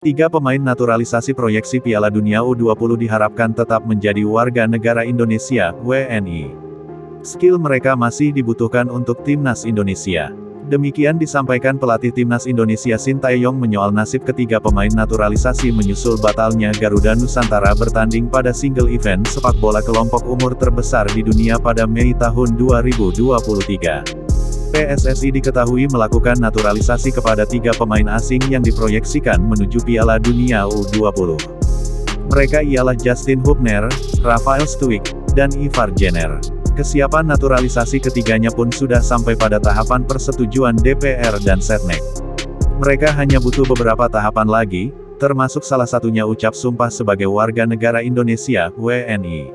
Tiga pemain naturalisasi proyeksi Piala Dunia U20 diharapkan tetap menjadi warga negara Indonesia, WNI. Skill mereka masih dibutuhkan untuk timnas Indonesia. Demikian disampaikan pelatih timnas Indonesia Sintayong menyoal nasib ketiga pemain naturalisasi menyusul batalnya Garuda Nusantara bertanding pada single event sepak bola kelompok umur terbesar di dunia pada Mei tahun 2023. PSSI diketahui melakukan naturalisasi kepada tiga pemain asing yang diproyeksikan menuju Piala Dunia U20. Mereka ialah Justin Hubner, Rafael Stuik, dan Ivar Jenner. Kesiapan naturalisasi ketiganya pun sudah sampai pada tahapan persetujuan DPR dan Setnek. Mereka hanya butuh beberapa tahapan lagi, termasuk salah satunya ucap sumpah sebagai warga negara Indonesia, WNI.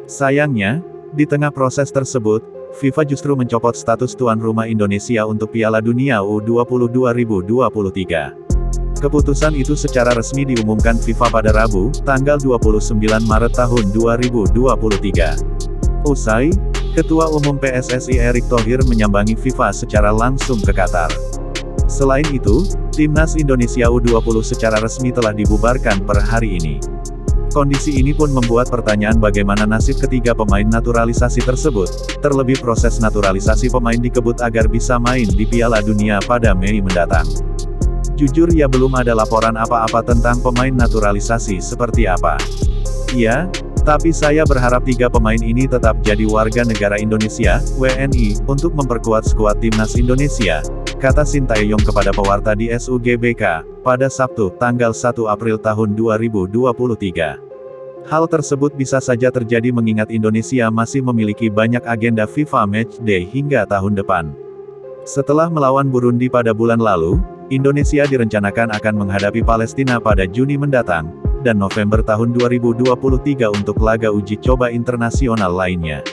Sayangnya, di tengah proses tersebut, FIFA justru mencopot status tuan rumah Indonesia untuk Piala Dunia U20 2023. Keputusan itu secara resmi diumumkan FIFA pada Rabu, tanggal 29 Maret tahun 2023. Usai, Ketua Umum PSSI Erick Thohir menyambangi FIFA secara langsung ke Qatar. Selain itu, Timnas Indonesia U20 secara resmi telah dibubarkan per hari ini. Kondisi ini pun membuat pertanyaan bagaimana nasib ketiga pemain naturalisasi tersebut, terlebih proses naturalisasi pemain dikebut agar bisa main di Piala Dunia pada Mei mendatang. Jujur ya belum ada laporan apa-apa tentang pemain naturalisasi seperti apa. Ya, tapi saya berharap tiga pemain ini tetap jadi warga negara Indonesia, WNI, untuk memperkuat skuad timnas Indonesia, kata Sintayong kepada pewarta di SUGBK, pada Sabtu, tanggal 1 April tahun 2023. Hal tersebut bisa saja terjadi mengingat Indonesia masih memiliki banyak agenda FIFA Matchday hingga tahun depan. Setelah melawan Burundi pada bulan lalu, Indonesia direncanakan akan menghadapi Palestina pada Juni mendatang, dan November tahun 2023 untuk laga uji coba internasional lainnya.